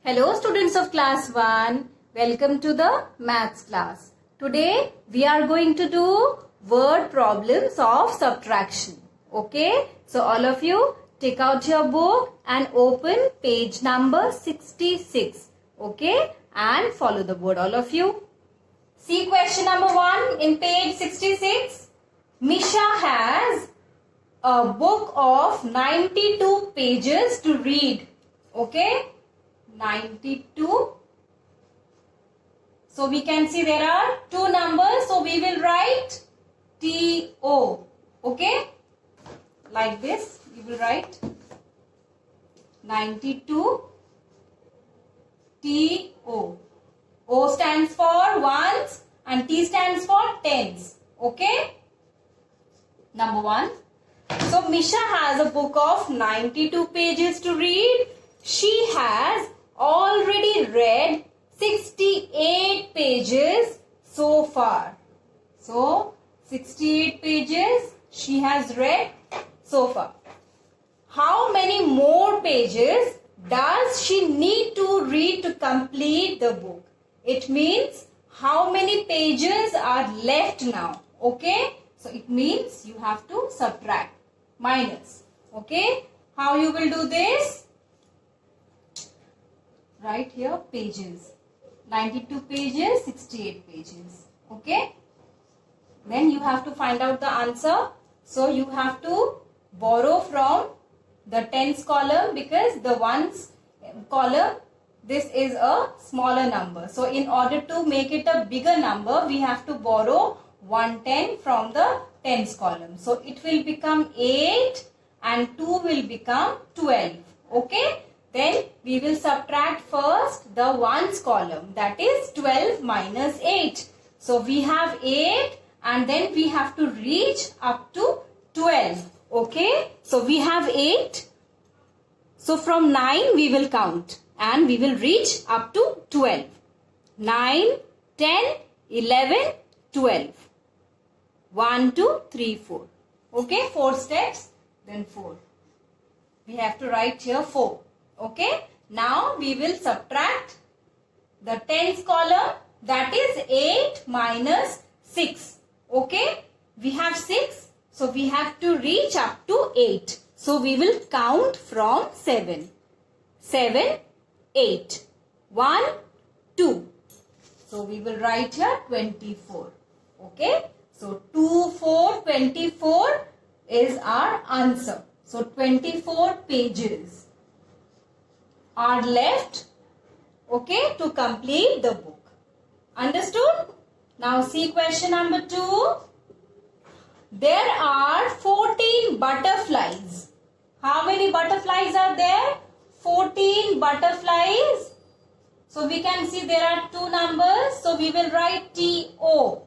Hello students of class 1, welcome to the maths class. Today we are going to do word problems of subtraction. Okay, so all of you take out your book and open page number 66. Okay, and follow the board all of you. See question number 1 in page 66. Misha has a book of 92 pages to read. Okay. 92. So we can see there are two numbers. So we will write TO. Okay. Like this. We will write 92 TO. O stands for ones and T stands for tens. Okay. Number 1. So Misha has a book of 92 pages to read. She has already read 68 pages so far. So 68 pages she has read so far. How many more pages does she need to read to complete the book? It means how many pages are left now. Okay. So it means you have to subtract, minus. Okay. How you will do this? Right here pages. 92 pages, 68 pages. Okay. Then you have to find out the answer. So you have to borrow from the tens column because the ones column, this is a smaller number. So in order to make it a bigger number, we have to borrow 110 from the tens column. So it will become 8 and 2 will become 12. Okay. Then we will subtract first the ones column, that is 12 minus 8. So we have 8 and then we have to reach up to 12. Okay. So we have 8. So from 9 we will count and we will reach up to 12. 9, 10, 11, 12. 1, 2, 3, 4. Okay. 4 steps. Then 4. We have to write here 4. Okay. Now we will subtract the tens column, that is 8 minus 6. Okay. We have 6. So we have to reach up to 8. So we will count from 7. 7, 8. 1, 2. So we will write here 24. Okay. So 2, 4, 24 is our answer. So 24 pages are left, okay, to complete the book. Understood? Now see question number 2. There are 14 butterflies. How many butterflies are there? 14 butterflies. So we can see there are two numbers. So we will write TO.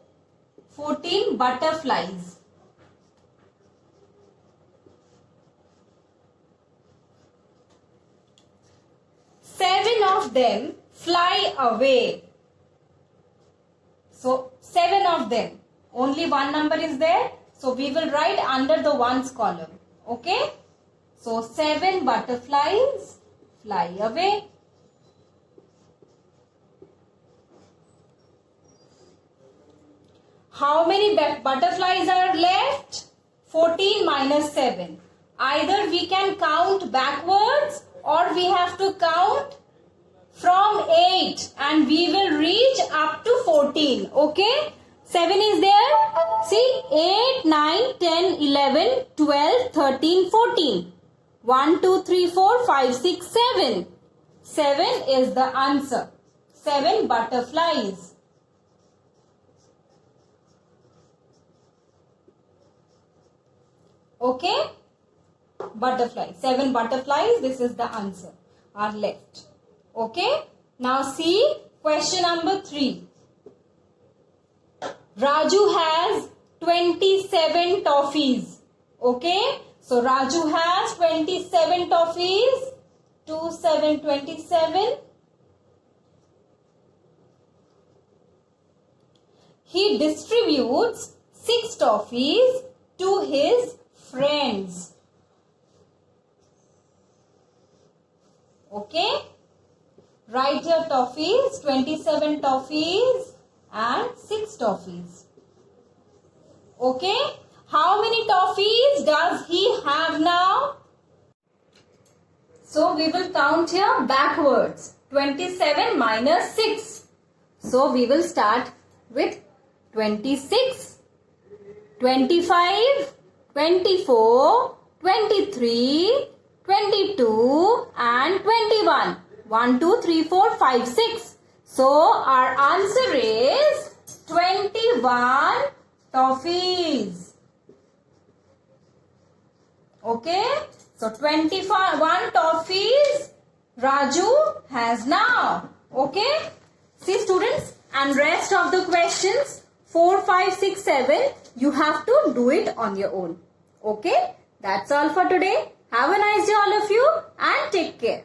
14 butterflies. 7 of them fly away. So 7 of them. Only one number is there. So we will write under the ones column. Okay. So 7 butterflies fly away. How many butterflies are left? 14 minus 7. Either we can count backwards or we have to count from 8 and we will reach up to 14. Okay. 7 is there. See 8, 9, 10, 11, 12, 13, 14. 1, 2, 3, 4, 5, 6, 7. 7 is the answer. 7 butterflies. Okay. Butterfly. 7 butterflies. This is the answer. Are left. Okay. Now see question number 3. Raju has 27 toffees. Okay. So Raju has 27 toffees. 2, 7, 27. He distributes 6 toffees to his friends. Okay. Write your toffees. 27 toffees and 6 toffees. Okay. How many toffees does he have now? So we will count here backwards. 27 minus 6. So we will start with 26, 25, 24, 23, 22 and 21. 1, 2, 3, 4, 5, 6. So our answer is 21 toffees. Okay. So 21 toffees Raju has now. Okay. See students, and rest of the questions 4, 5, 6, 7 you have to do it on your own. Okay. That's all for today. Have a nice day all of you and take care.